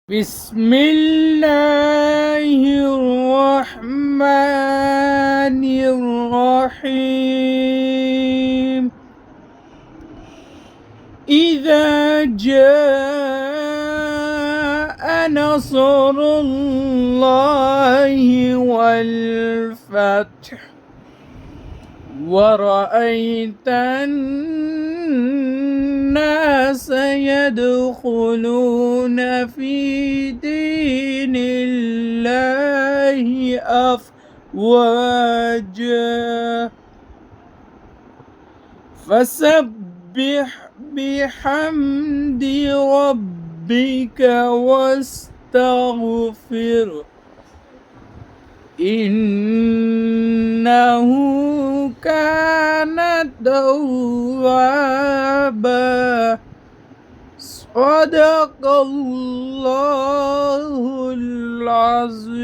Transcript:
بسم الله الرحمن الرحيم. إذا جاء نصر الله والفتح ورأيت الناس يدخلون في دين الله أفواجا فسبح بحمد ربك واستغفره إنه كان توابا. صدق الله العظيم.